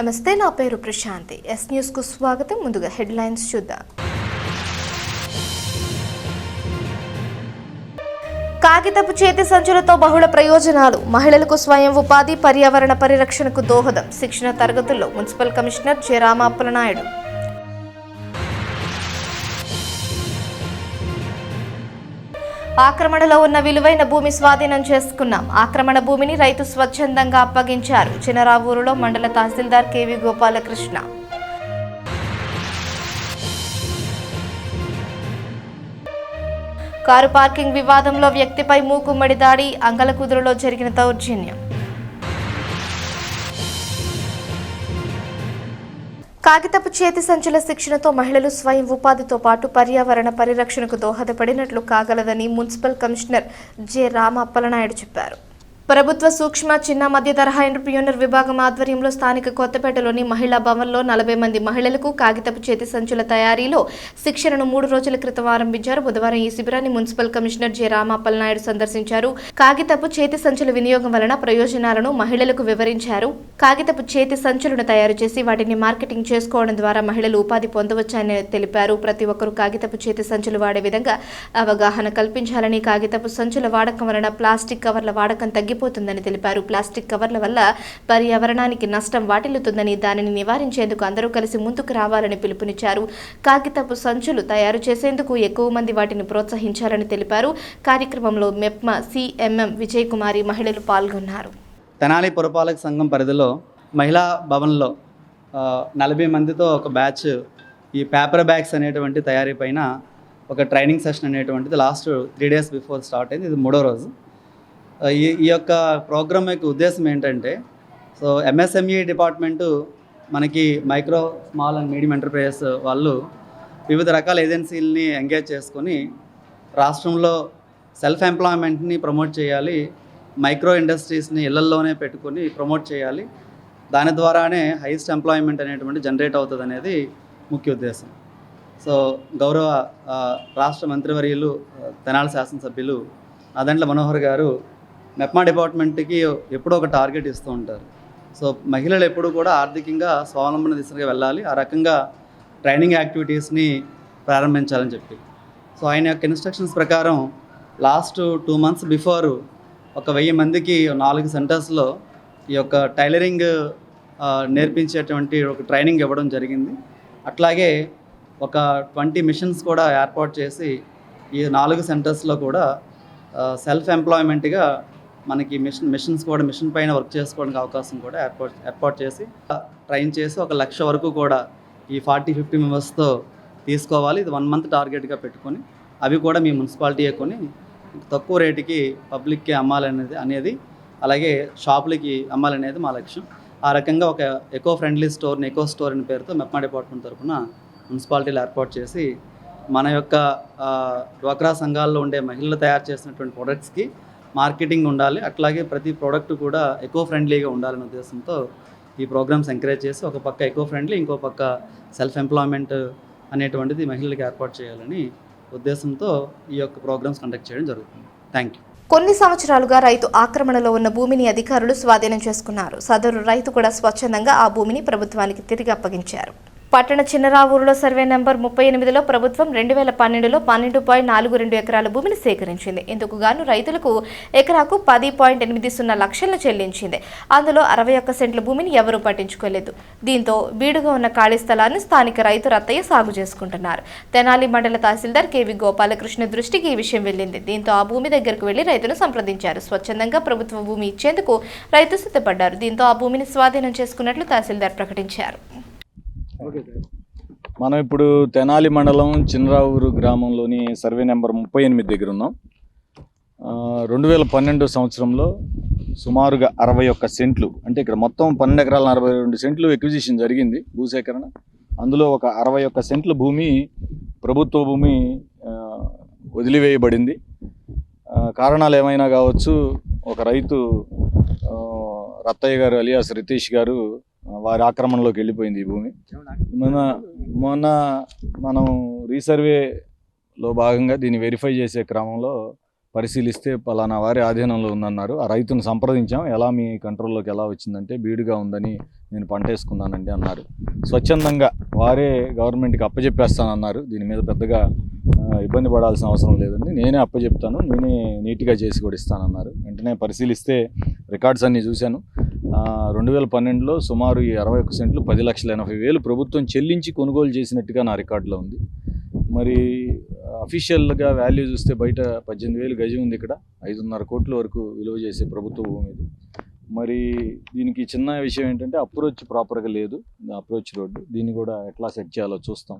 నమస్తే, నా పేరు ప్రశాంతి. ఎస్ న్యూస్ కు స్వాగతం. ముందుగా హెడ్లైన్స్ చూద్దాం. కాగితపు చేతి సంచులతో బహుళ ప్రయోజనాలు, మహిళలకు స్వయం ఉపాధి, పర్యావరణ పరిరక్షణకు దోహదం. శిక్షణ తరగతుల్లో మున్సిపల్ కమిషనర్ జె రామప్పలనాయుడు. ఆక్రమణలో ఉన్న విలువైన భూమి స్వాధీనం చేసుకున్నాం. ఆక్రమణ భూమిని రైతు స్వచ్ఛందంగా అప్పగించారు. చినరావూరులో మండల తహసీల్దార్ కెవి గోపాలకృష్ణ. కారు పార్కింగ్ వివాదంలో వ్యక్తిపై మూకుమ్మడి దాడి, అంగలకుదురులో జరిగిన దౌర్జన్యం. కాగితపు చేతి సంచుల శిక్షణతో మహిళలు స్వయం ఉపాధితో పాటు పర్యావరణ పరిరక్షణకు దోహదపడినట్లు కాగలదని మున్సిపల్ కమిషనర్ జె రామప్పలనాయుడు చెప్పారు. ప్రభుత్వ సూక్ష్మ, చిన్న, మధ్య తరహా ఎంటర్‌ప్రెన్యూర్ విభాగం ఆధ్వర్యంలో స్థానిక కొత్తపేటలోని మహిళా భవన్లో 40 మంది మహిళలకు కాగితపు చేతి సంచుల తయారీలో శిక్షణను 3 రోజుల క్రితం ఆరంభించారు. బుధవారం ఈ శిబిరాన్ని మున్సిపల్ కమిషనర్ జె రామప్పలనాయుడు సందర్శించారు. కాగితపు చేతి సంచుల వినియోగం వలన ప్రయోజనాలను మహిళలకు వివరించారు. కాగితపు చేతి సంచులను తయారు చేసి వాటిని మార్కెటింగ్ చేసుకోవడం ద్వారా మహిళలు ఉపాధి పొందవచ్చని తెలిపారు. ప్రతి ఒక్కరూ కాగితపు చేతి సంచులు వాడే విధంగా అవగాహన కల్పించాలని, కాగితపు సంచుల వాడకం వలన ప్లాస్టిక్ కవర్ల వాడకం తగ్గిపోతుందని తెలిపారు. ప్లాస్టిక్ కవర్ల వల్ల పర్యావరణానికి నష్టం వాటిల్లుతుందని, దానిని నివారించేందుకు అందరూ కలిసి ముందుకు రావాలని పిలుపునిచ్చారు. కాగితపు సంచులు తయారు చేసేందుకు ఎక్కువ మంది వాటిని ప్రోత్సహించాలని తెలిపారు. కార్యక్రమంలో మెప్మా సిఎంఎం విజయ్ కుమారి మహిళలు పాల్గొన్నారు. తెనాలి పురపాలక సంఘం పరిధిలో మహిళా భవన్లో 40 మందితో ఒక బ్యాచ్ ఈ పేపర్ బ్యాగ్స్ అనేటువంటి తయారీ పైన ఒక ట్రైనింగ్ సెషన్ అనేటువంటిది లాస్ట్ 3 days బిఫోర్ స్టార్ట్ అయింది. ఇది 3వ రోజు. ఈ యొక్క ప్రోగ్రామ్ యొక్క ఉద్దేశం ఏంటంటే, సో ఎంఎస్ఎంఈ డిపార్ట్మెంటు మనకి micro, small and medium enterprises వాళ్ళు వివిధ రకాల ఏజెన్సీలని ఎంగేజ్ చేసుకొని రాష్ట్రంలో సెల్ఫ్ ఎంప్లాయ్మెంట్ని ప్రమోట్ చేయాలి, మైక్రో ఇండస్ట్రీస్ని ఇళ్లల్లోనే పెట్టుకొని ప్రమోట్ చేయాలి, దాని ద్వారానే హైయెస్ట్ ఎంప్లాయ్మెంట్ అనేటువంటి జనరేట్ అవుతుంది అనేది ముఖ్య ఉద్దేశం. సో గౌరవ రాష్ట్ర మంత్రివర్యులు తెనాలి శాసనసభ్యులు అదంట్ల మనోహర్ గారు మెప్మా డిపార్ట్మెంట్కి ఎప్పుడో ఒక టార్గెట్ ఇస్తూ ఉంటారు. సో మహిళలు ఎప్పుడు కూడా ఆర్థికంగా స్వావలంబన దిశగా వెళ్ళాలి, ఆ రకంగా ట్రైనింగ్ యాక్టివిటీస్ని ప్రారంభించాలని చెప్పి. సో ఆయన యొక్క ఇన్స్ట్రక్షన్స్ ప్రకారం లాస్ట్ 2 months బిఫోర్ ఒక 1000 మందికి 4 సెంటర్స్లో ఈ యొక్క టైలరింగ్ నేర్పించేటువంటి ఒక ట్రైనింగ్ ఇవ్వడం జరిగింది. అట్లాగే ఒక 20 మిషన్స్ కూడా ఏర్పాటు చేసి ఈ 4 సెంటర్స్లో కూడా సెల్ఫ్ ఎంప్లాయ్మెంట్గా మనకి మిషన్స్ కూడా మిషన్ పైన వర్క్ చేసుకోవడానికి అవకాశం కూడా ఏర్పాటు చేసి ట్రైన్ చేసి 1 లక్ష వరకు కూడా ఈ 40-50 మెంబర్స్తో తీసుకోవాలి. ఇది 1 month టార్గెట్గా పెట్టుకొని అవి కూడా మీ మున్సిపాలిటీయే కొని తక్కువ రేటుకి పబ్లిక్కి అమ్మాలనేది అలాగే షాపులకి అమ్మాలనేది మా లక్ష్యం. ఆ రకంగా ఒక ఎకో ఫ్రెండ్లీ స్టోర్ని ఎకో స్టోర్ అనే పేరుతో మెప్మా డిపార్ట్మెంట్ తరఫున మున్సిపాలిటీలు ఏర్పాటు చేసి మన యొక్క డ్వాక్రా సంఘాల్లో ఉండే మహిళలు తయారు చేసినటువంటి ప్రొడక్ట్స్కి మార్కెటింగ్ ఉండాలి, అట్లాగే ప్రతి ప్రోడక్ట్ కూడా ఎకో ఫ్రెండ్లీగా ఉండాలనే ఉద్దేశంతో ఈ ప్రోగ్రామ్స్ ఎంకరేజ్ చేసి ఒక పక్క ఎకో ఫ్రెండ్లీ, ఇంకో పక్క సెల్ఫ్ ఎంప్లాయ్మెంట్ అనేటువంటిది మహిళలకు ఏర్పాటు చేయాలని ఉద్దేశంతో ఈ యొక్క ప్రోగ్రామ్స్ కండక్ట్ చేయడం జరుగుతుంది. Thank you. కొన్ని సంవత్సరాలుగా రైతు ఆక్రమణలో ఉన్న భూమిని అధికారులు స్వాధీనం చేసుకున్నారు. సదరు రైతు కూడా స్వచ్ఛందంగా ఆ భూమిని ప్రభుత్వానికి తిరిగి అప్పగించారు. పట్టణ చిన్నరావూరులో సర్వే నెంబర్ 38లో ప్రభుత్వం 2012లో 12.42 ఎకరాల భూమిని సేకరించింది. ఇందుకు గాను రైతులకు ఎకరాకు 10.80 లక్షలను చెల్లించింది. అందులో 61 సెంట్ల భూమిని ఎవరూ పట్టించుకోలేదు. దీంతో బీడుగా ఉన్న ఖాళీ స్థలాన్ని స్థానిక రైతు రత్తయ్య సాగు చేసుకుంటున్నారు. తెనాలి మండల తహసీల్దార్ కెవి గోపాలకృష్ణ దృష్టికి ఈ విషయం వెళ్లింది. దీంతో ఆ భూమి దగ్గరకు వెళ్లి రైతును సంప్రదించారు. స్వచ్ఛందంగా ప్రభుత్వ భూమి ఇచ్చేందుకు రైతు సిద్ధపడ్డారు. దీంతో ఆ భూమిని స్వాధీనం చేసుకున్నట్లు తహసీల్దార్ ప్రకటించారు. మనం ఇప్పుడు తెనాలి మండలం చినరావూరు గ్రామంలోని సర్వే నెంబర్ 38 దగ్గర ఉన్నాం. 2012 సంవత్సరంలో సుమారుగా 61 సెంట్లు, అంటే ఇక్కడ మొత్తం 12 ఎకరాల 42 సెంట్లు ఎక్విజిషన్ జరిగింది భూసేకరణ. అందులో ఒక 61 సెంట్ల భూమి ప్రభుత్వ భూమి వదిలివేయబడింది. కారణాలు ఏమైనా కావచ్చు. ఒక రైతు రత్తయ్య గారు అలియాస్ రితీష్ గారు వారి ఆక్రమణలోకి వెళ్ళిపోయింది ఈ భూమి. మొన్న మనం రీసర్వేలో భాగంగా దీన్ని వెరిఫై చేసే క్రమంలో పరిశీలిస్తే పలానా వారి ఆధీనంలో ఉందన్నారు. ఆ రైతును సంప్రదించాం. ఎలా మీ కంట్రోల్లోకి ఎలా వచ్చిందంటే బీడుగా ఉందని నేను పంట వేసుకున్నానండి అన్నారు. స్వచ్ఛందంగా వారే గవర్నమెంట్కి అప్పచెప్పేస్తానన్నారు. దీని మీద పెద్దగా ఇబ్బంది పడాల్సిన అవసరం లేదండి, నేనే అప్పచెప్తాను, నేనే నీట్గా చేసి కూడా ఇస్తానన్నారు. వెంటనే పరిశీలిస్తే రికార్డ్స్ అన్నీ చూశాను. 2012లో సుమారు ఈ 61 సెంట్లు 10,80,000 ప్రభుత్వం చెల్లించి కొనుగోలు చేసినట్టుగా నా రికార్డులో ఉంది. మరి అఫీషియల్గా వాల్యూ చూస్తే బయట 18,000 గజం ఉంది, ఇక్కడ 5.5 కోట్ల వరకు విలువ చేసే ప్రభుత్వ భూమి ఇది. మరి దీనికి చిన్న విషయం ఏంటంటే అప్రోచ్ ప్రాపర్గా లేదు, అప్రోచ్ రోడ్డు. దీన్ని కూడా ఎట్లా సెట్ చేయాలో చూస్తాం.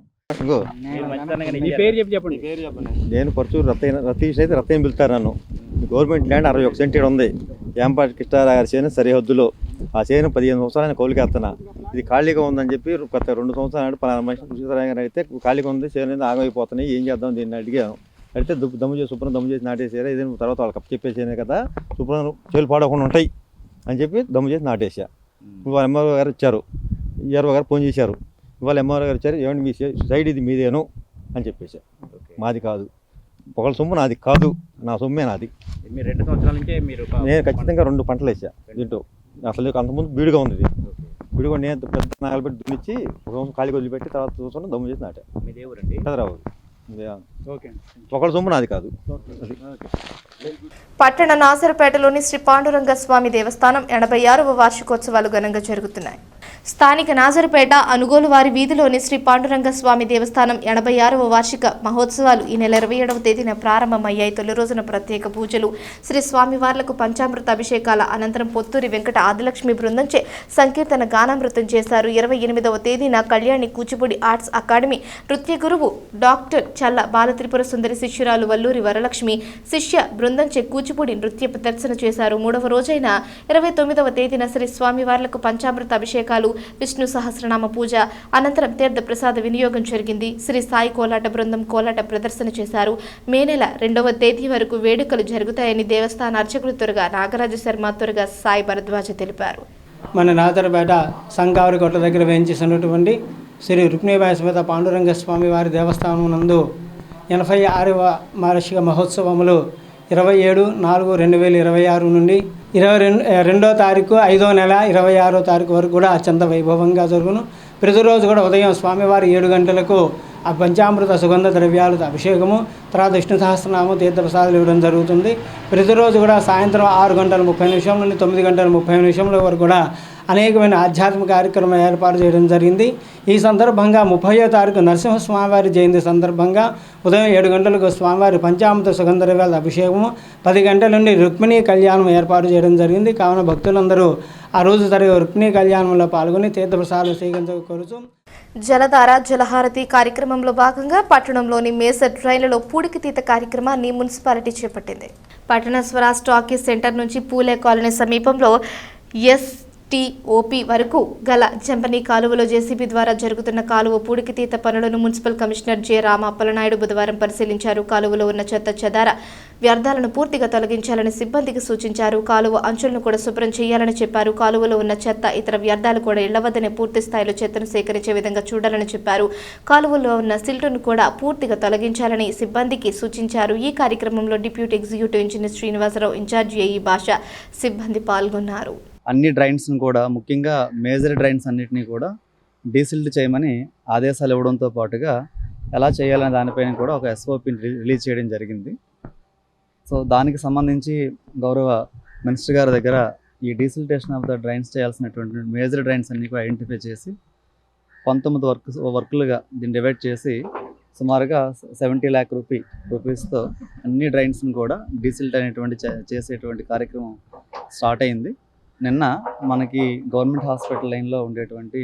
నేను పరచూరు రతీష్ అయితే రతీష్ పిలుస్తారు నన్ను. గవర్నమెంట్ ల్యాండ్ 61 సెంట్ ఉంది. ఏంపాటి కృష్ణారావు గారి చేను సరిహద్దులో. ఆ చేను 15 సంవత్సరాలు నేను కౌలుకేస్తున్నా. ఇది ఖాళీగా ఉందని చెప్పి గత 2 సంవత్సరాలు పలానా మనిషి కృష్ణారావు గారు అయితే ఖాళీగా ఉంది, చేను ఆగమైపోతున్నాయి, ఏం చేద్దాం దీన్ని అడిగాను. అడిగితే శుభ్రం దమ్ము చేసి నాటేసారా, ఇది తర్వాత వాళ్ళకి అప్పు చెప్పేసేనే కదా, శుభ్రం చేలు పాడకుండా ఉంటాయి అని చెప్పి దమ్ము చేసి నాటేసా. వాళ్ళ ఎంఆర్ఓ గారు వచ్చారు, ఈఆర్ఓ గారు ఫోన్ చేశారు. ఇవాళ ఎంఆర్ఓ గారు వచ్చారు, ఏమంటే మీ సైడ్ ఇది మీదేను అని చెప్పేసా. మాది కాదు, ఒకళ్ళ సొమ్ము నాది కాదు, నా సొమ్మే నాది. మీరు 2 సంవత్సరాల నుంచే మీరు నేను ఖచ్చితంగా 2 పంటలు వేసా దీంట్లో. అసలు అంతకుముందు బీడుగా ఉంది ఇది. బీడుగా నేను పెద్ద నాగలు పెట్టి దున్నిచ్చి 1 సంవత్సరం ఖాళీ వదిలిపెట్టి తర్వాత సంవత్సరం దమ్ము చేసి నాటా. మీ దేవురండి. రావు ఒకళ్ళ సొమ్ము నాది కాదు. పట్టణ నాసరపేటలోని శ్రీ పాండురంగ స్వామి దేవస్థానం 86వ వార్షికోత్సవాలు ఘనంగా జరుగుతున్నాయి. స్థానిక నాజరపేట అనుగోలు వారి వీధిలోని శ్రీ పాండురంగ స్వామి దేవస్థానం 86వ వార్షిక మహోత్సవాలు ఈ నెల 27వ తేదీన ప్రారంభమయ్యాయి. తొలి రోజున ప్రత్యేక పూజలు, శ్రీ స్వామివార్లకు పంచామృత అభిషేకాల అనంతరం పొత్తూరి వెంకట ఆదిలక్ష్మి బృందంచే సంకీర్తన గానామృతం చేశారు. 28వ తేదీన కళ్యాణి కూచిపూడి ఆర్ట్స్ అకాడమీ నృత్య గురువు డాక్టర్ చల్ల బాలత్రిపుర సుందరి శిష్యురాలు వల్లూరి వరలక్ష్మి శిష్య బృందంచే కూచిపూడి నృత్య ప్రదర్శన చేశారు. 3వ రోజైన 29వ తేదీన శ్రీ స్వామివార్లకు పంచామృత అభిషేకాలు, విష్ణు సహస్రనామ పూజ అనంతరం తీర్థ ప్రసాద వినియోగం జరిగింది. శ్రీ సాయి కోలాట బృందం కోలాట ప్రదర్శన చేశారు. మే నెల 2వ తేదీ వరకు వేడుకలు జరుగుతాయని దేవస్థాన అర్చకులు త్వరగా నాగరాజ శర్మ, త్వరగా సాయి భరద్వాజ తెలిపారు. మన నాదరపేట సంగావరి కొట్ల దగ్గర వేయించేసినటువంటి శ్రీ రుక్మిణీబాయి సమేత పాండురంగ స్వామి వారి దేవస్థానం నందు 86వ వార్షిక మహోత్సవములు 27/4/2026 నుండి 22వ తారీఖు 5వ నెల 26వ తారీఖు వరకు కూడా అత్యంత వైభవంగా జరుగును. ప్రతిరోజు కూడా ఉదయం స్వామివారి 7 గంటలకు ఆ పంచామృత సుగంధ ద్రవ్యాలతో అభిషేకము, తర్వాత విష్ణు సహస్రనామం, తీర్థప్రసాదాలు ఇవ్వడం జరుగుతుంది. ప్రతిరోజు కూడా సాయంత్రం 6:30 నుండి 9:30 వరకు కూడా అనేకమైన ఆధ్యాత్మిక కార్యక్రమాలు ఏర్పాటు చేయడం జరిగింది. ఈ సందర్భంగా 30వ తారీఖు నరసింహస్వామివారి జయంతి సందర్భంగా ఉదయం 7 గంటలకు స్వామివారి పంచామృత సుగంధ ద్రవ్యాల అభిషేకము, 10 గంటల నుండి రుక్మిణీ కళ్యాణం ఏర్పాటు చేయడం జరిగింది. కావున భక్తులందరూ ఆ రోజు జరిగే రుక్మిణీ కళ్యాణంలో పాల్గొని తీర్థప్రసాదాలు స్వీకరించకూరుచు. జలధార జలహారతి కార్యక్రమంలో భాగంగా పట్టణంలోని మేజర్ ట్రైన్లలో పూడికితీత కార్యక్రమాన్ని మున్సిపాలిటీ చేపట్టింది. పట్టణ స్వరాజ్ టాకీస్ సెంటర్ నుంచి పూలే కాలనీ సమీపంలో STOP వరకు గల జంపనీ కాలువలో జేసీబీ ద్వారా జరుగుతున్న కాలువ పూడికితీత పనులను municipal commissioner J. Rama Appalanaidu బుధవారం పరిశీలించారు. కాలువలో ఉన్న చెత్త చెదార వ్యర్థాలను పూర్తిగా తొలగించాలని సిబ్బందికి సూచించారు. కాలువ అంచులను కూడా శుభ్రం చేయాలని చెప్పారు. కాలువలో ఉన్న చెత్త, ఇతర వ్యర్థాలు కూడా ఇళ్ల వద్దనే పూర్తి స్థాయిలో చెత్తను సేకరించే విధంగా చూడాలని చెప్పారు. కాలువలో ఉన్న సిల్టును కూడా పూర్తిగా తొలగించాలని సిబ్బందికి సూచించారు. ఈ కార్యక్రమంలో deputy executive engineer Srinivasarao, in charge AE Basha సిబ్బంది పాల్గొన్నారు. అన్ని డ్రైన్స్ని కూడా, ముఖ్యంగా మేజర్ డ్రైన్స్ అన్నిటినీ కూడా డీసిల్డ్ చేయమని ఆదేశాలు ఇవ్వడంతో పాటుగా ఎలా చేయాలనే దానిపైన కూడా ఒక SOPని రిలీజ్ చేయడం జరిగింది. సో దానికి సంబంధించి గౌరవ మినిస్టర్ గారి దగ్గర ఈ డీసిల్టేషన్ ఆఫ్ ద డ్రైన్స్ చేయాల్సినటువంటి మేజర్ డ్రైన్స్ అన్నీ కూడా ఐడెంటిఫై చేసి 19 వర్కులుగా దీన్ని డివైడ్ చేసి సుమారుగా 70 lakh రూపీస్తో అన్ని డ్రైన్స్ని కూడా డీసిల్ట్ అనేటువంటి చేసేటువంటి కార్యక్రమం స్టార్ట్ అయింది. నిన్న మనకి గవర్నమెంట్ హాస్పిటల్ లైన్లో ఉండేటువంటి,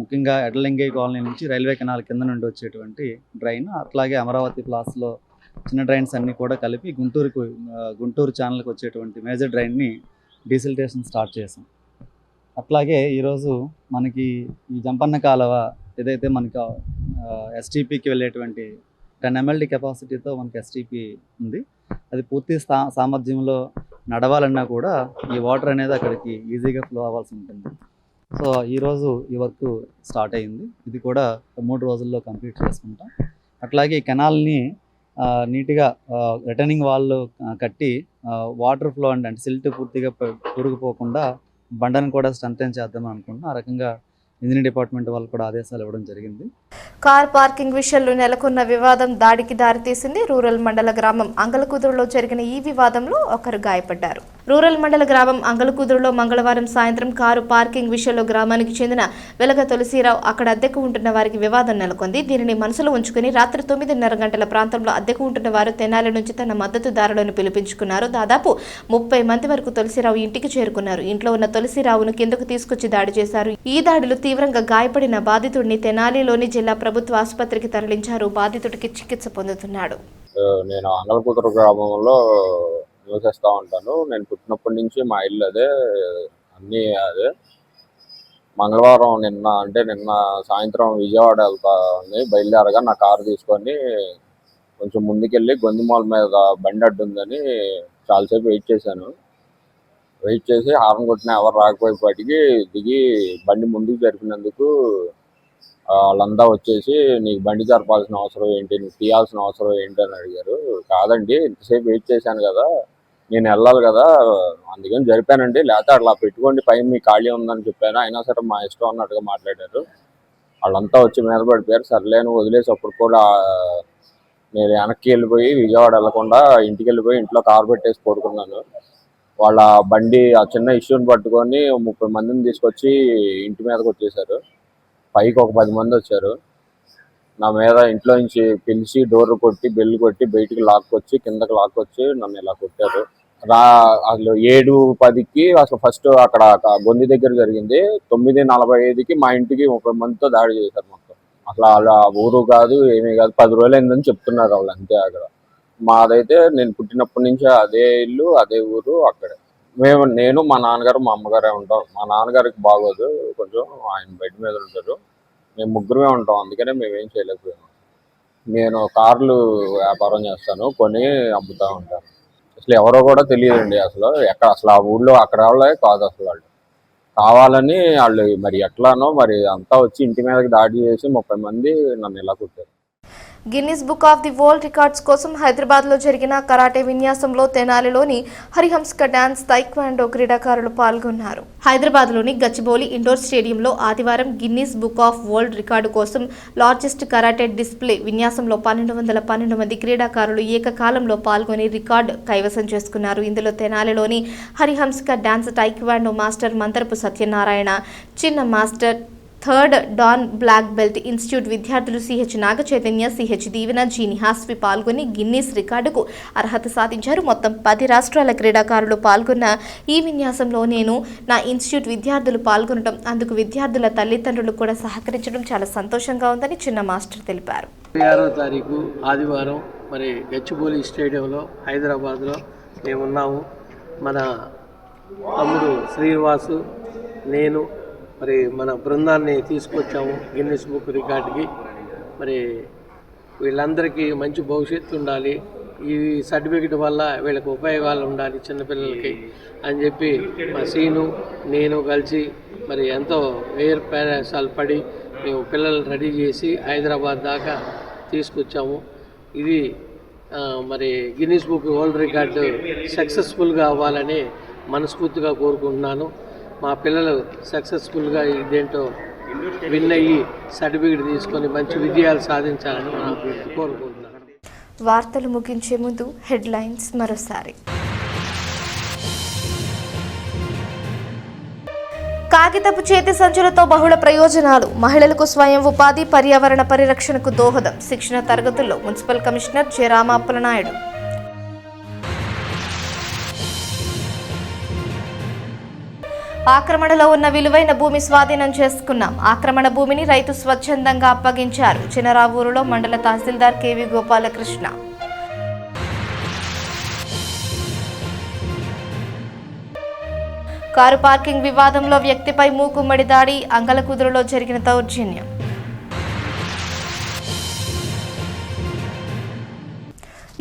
ముఖ్యంగా ఎడ్లలింగయ్య కాలనీ నుంచి రైల్వే కెనాల్ కింద నుండి వచ్చేటువంటి డ్రైన్, అట్లాగే అమరావతి ప్లాస్లో చిన్న డ్రైన్స్ అన్నీ కూడా కలిపి గుంటూరు ఛానల్కి వచ్చేటువంటి మేజర్ డ్రైన్ని డీసిల్టేషన్ స్టార్ట్ చేసాం. అట్లాగే ఈరోజు మనకి ఈ జంపన్న కాలువ ఏదైతే మనకి STPకి వెళ్ళేటువంటి 10 MLD కెపాసిటీతో మనకి STP ఉంది. అది పూర్తి సామర్థ్యంలో నడవాలన్నా కూడా ఈ వాటర్ అనేది అక్కడికి ఈజీగా ఫ్లో అవ్వాల్సి ఉంటుంది. సో ఈరోజు ఈ వర్క్ స్టార్ట్ అయింది. ఇది కూడా 3 రోజుల్లో కంప్లీట్ చేసుకుంటాం. అట్లాగే ఈ కెనాల్ని నీట్గా రిటర్నింగ్ వాళ్ళు కట్టి వాటర్ ఫ్లో అంటే సిల్ట్ పూర్తిగా పురుగుపోకుండా బండను కూడా స్ట్రెంథెన్ చేద్దామని అనుకుంటున్నాం. ఆ రకంగా ఇంజనీరింగ్ డిపార్ట్మెంట్ వాళ్ళు కూడా ఆదేశాలు ఇవ్వడం జరిగింది. కార్ పార్కింగ్ విషయంలో నెలకొన్న వివాదం దాడికి దారితీసింది. రూరల్ మండల గ్రామం అంగలకుదురులో జరిగిన ఈ వివాదంలో ఒకరు గాయపడ్డారు. రూరల్ మండల గ్రామం అంగలకుదురులో మంగళవారం సాయంత్రం కారు పార్కింగ్ విషయంలో గ్రామానికి చెందిన వెలగ తులసిరావు అక్కడ అద్దెకు ఉంటున్న వారికి వివాదం నెలకొంది. దీనిని మనసులో ఉంచుకుని రాత్రి 9:30 గంటల ప్రాంతంలో అద్దెకు ఉంటున్న వారు తెనాలి నుంచి తన మద్దతుదారులను పిలిపించుకున్నారు. దాదాపు 30 మంది వరకు తులసిరావు ఇంటికి చేరుకున్నారు. ఇంట్లో ఉన్న తులసిరావును కిందకు తీసుకొచ్చి దాడి చేశారు. ఈ దాడిలో తీవ్రంగా గాయపడిన బాధితుడిని తెనాలిలోని జిల్లా ప్రభుత్వ ఆసుపత్రికి తరలించారు. బాధితుడికి చికిత్స పొందుతున్నాడు. నేను అంగలకుదురు గ్రామంలో నివసిస్తూ ఉంటాను. నేను పుట్టినప్పటి నుంచి మా ఇల్లు అదే, అన్నీ అదే. మంగళవారం నిన్న సాయంత్రం విజయవాడ బయలుదేరగా నా కారు తీసుకొని కొంచెం ముందుకెళ్ళి గొంతుమాల మీద బండి అడ్డు ఉందని చాలాసేపు వెయిట్ చేశాను. వెయిట్ చేసి హార్న్ కొట్టిన ఎవరు రాకపోయేపాటికి దిగి బండి ముందుకు జరిపినందుకు వాళ్ళంతా వచ్చేసి నీకు బండి జరపాల్సిన అవసరం ఏంటి, నువ్వు తీయాల్సిన అవసరం ఏంటి అని అడిగారు. కాదండి, ఇంతసేపు వెయిట్ చేశాను కదా, నేను వెళ్ళాలి కదా, అందుకని జరిపానండి, లేకపోతే అట్లా పెట్టుకోండి పైన మీ ఖాళీ ఉందని చెప్పాను. అయినా సరే మా ఇష్టం అన్నట్టుగా మాట్లాడారు. వాళ్ళంతా వచ్చి మీద పడిపోయారు. సర్లేని వదిలేసి అప్పుడు కూడా నేను వెనక్కి వెళ్ళిపోయి విజయవాడ వెళ్ళకుండా ఇంటికి వెళ్ళిపోయి ఇంట్లో కారు పెట్టేసి పడుకున్నాను. వాళ్ళ బండి ఆ చిన్న ఇష్యూని పట్టుకొని 30 మందిని తీసుకొచ్చి ఇంటి మీదకి వచ్చేసారు. పైకి ఒక 10 మంది వచ్చారు. నా మీద ఇంట్లో నుంచి పిలిచి డోర్ కొట్టి బెల్ కొట్టి బయటికి లాక్కొచ్చి కిందకి లాక్కొచ్చి నన్ను ఇలా కొట్టారు. అసలు 7:10కి అసలు ఫస్ట్ అక్కడ గొంది దగ్గర జరిగింది. 9:45కి మా ఇంటికి 30 మందితో దాడి చేశారు. మొత్తం అసలు అలా ఊరు కాదు ఏమీ కాదు, 10 రోజులు అయిందని చెప్తున్నారు వాళ్ళు. అంతే అక్కడ మాదైతే నేను పుట్టినప్పటి నుంచి అదే ఇల్లు అదే ఊరు అక్కడే. నేను మా నాన్నగారు మా అమ్మగారే ఉంటాం. మా నాన్నగారికి బాగోదు, కొంచెం ఆయన బెడ్ మీద ఉంటారు. మేము ముగ్గురమే ఉంటాం, అందుకనే మేమేం చేయలేకపోయాము. నేను కార్లు వ్యాపారం చేస్తాను, కొని అమ్ముతూ ఉంటాను. అసలు ఎవరో కూడా తెలియదండి. అసలు ఆ ఊళ్ళో అక్కడ వాళ్ళే కాదు అసలు. వాళ్ళు కావాలని వాళ్ళు మరి ఎట్లానో మరి అంతా వచ్చి ఇంటి మీదకి దాడి చేసి 30 మంది నన్ను ఇలా కొట్టారు. Guinness book of the world records కోసం హైదరాబాద్లో జరిగిన కరాటే విన్యాసంలో తెనాలిలోని హరిహంస్క డాన్స్ తైక్వాండో క్రీడాకారులు పాల్గొన్నారు. హైదరాబాద్లోని గచ్చిబౌలి ఇండోర్ స్టేడియంలో ఆదివారం Guinness book of world record కోసం లార్జెస్ట్ కరాటే డిస్ప్లే విన్యాసంలో 1212 మంది క్రీడాకారులు ఏకకాలంలో పాల్గొని రికార్డు కైవసం చేసుకున్నారు. ఇందులో తెనాలిలోని హరిహంస్క dance taekwondo master Mantharapu Satyanarayana, చిన్న master, third dan black belt institute విద్యార్థులు CH Naga Chaitanya, CH Deevena, G Nihaswi పాల్గొని గిన్నీస్ రికార్డుకు అర్హత సాధించారు. మొత్తం 10 రాష్ట్రాల క్రీడాకారులు పాల్గొన్న ఈ విన్యాసంలో నేను నా ఇన్స్టిట్యూట్ విద్యార్థులు పాల్గొనడం, అందుకు విద్యార్థుల తల్లిదండ్రులు కూడా సహకరించడం చాలా సంతోషంగా ఉందని చిన్న మాస్టర్ తెలిపారు. 26వ తారీఖు ఆదివారం మరి గచ్చిబౌలి స్టేడియంలో హైదరాబాద్లో మేమున్నాము. మన తమ్ముడు శ్రీనివాసు, నేను మరి మన బృందాన్ని తీసుకొచ్చాము గిన్నిస్ బుక్ రికార్డుకి. మరి వీళ్ళందరికీ మంచి భవిష్యత్తు ఉండాలి, ఈ సర్టిఫికెట్ వల్ల వీళ్ళకి ఉపయోగాలు ఉండాలి చిన్నపిల్లలకి అని చెప్పి మా సీను నేను కలిసి మరి ఎంతో వేరు ప్రయాసాలు పడి మేము పిల్లలు రెడీ చేసి హైదరాబాద్ దాకా తీసుకొచ్చాము. ఇది మరి గిన్నిస్ బుక్ వరల్డ్ రికార్డు సక్సెస్ఫుల్గా అవ్వాలని మనస్ఫూర్తిగా కోరుకుంటున్నాను. మా పిల్లలు సక్సెస్ఫుల్గా ఇదేంటో విన్ అయ్యి సర్టిఫికెట్ తీసుకొని మంచి విజయాలు సాధించాలని కోరుకుంటున్నాను. వార్తలు ముగించే ముందు హెడ్లైన్స్ మరోసారి. కాగితపు చేతి సంచులతో బహుళ ప్రయోజనాలు, మహిళలకు స్వయం ఉపాధి, పర్యావరణ పరిరక్షణకు దోహదం. శిక్షణ తరగతుల్లో municipal commissioner J Rama Appalanaidu. ఆక్రమణలో ఉన్న విలువైన భూమి స్వాధీనం చేసుకున్నాం. ఆక్రమణ భూమిని రైతు స్వచ్ఛందంగా అప్పగించారు. చినరావూరులో మండల తహసీల్దార్ కెవి గోపాలకృష్ణ. కారు పార్కింగ్ వివాదంలో వ్యక్తిపై మూకుమ్మడి దాడి, అంగలకుదురులో జరిగిన దౌర్జన్యం.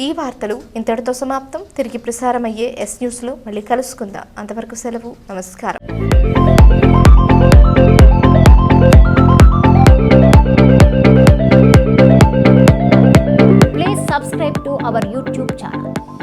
ఈ వార్తలు ఇంతటితో సమాప్తం. తిరిగి ప్రసారమయ్యే ఎస్ న్యూస్లో మళ్ళీ కలుసుకుందాం. అంతవరకు సెలవు, నమస్కారం. Please subscribe to our YouTube channel.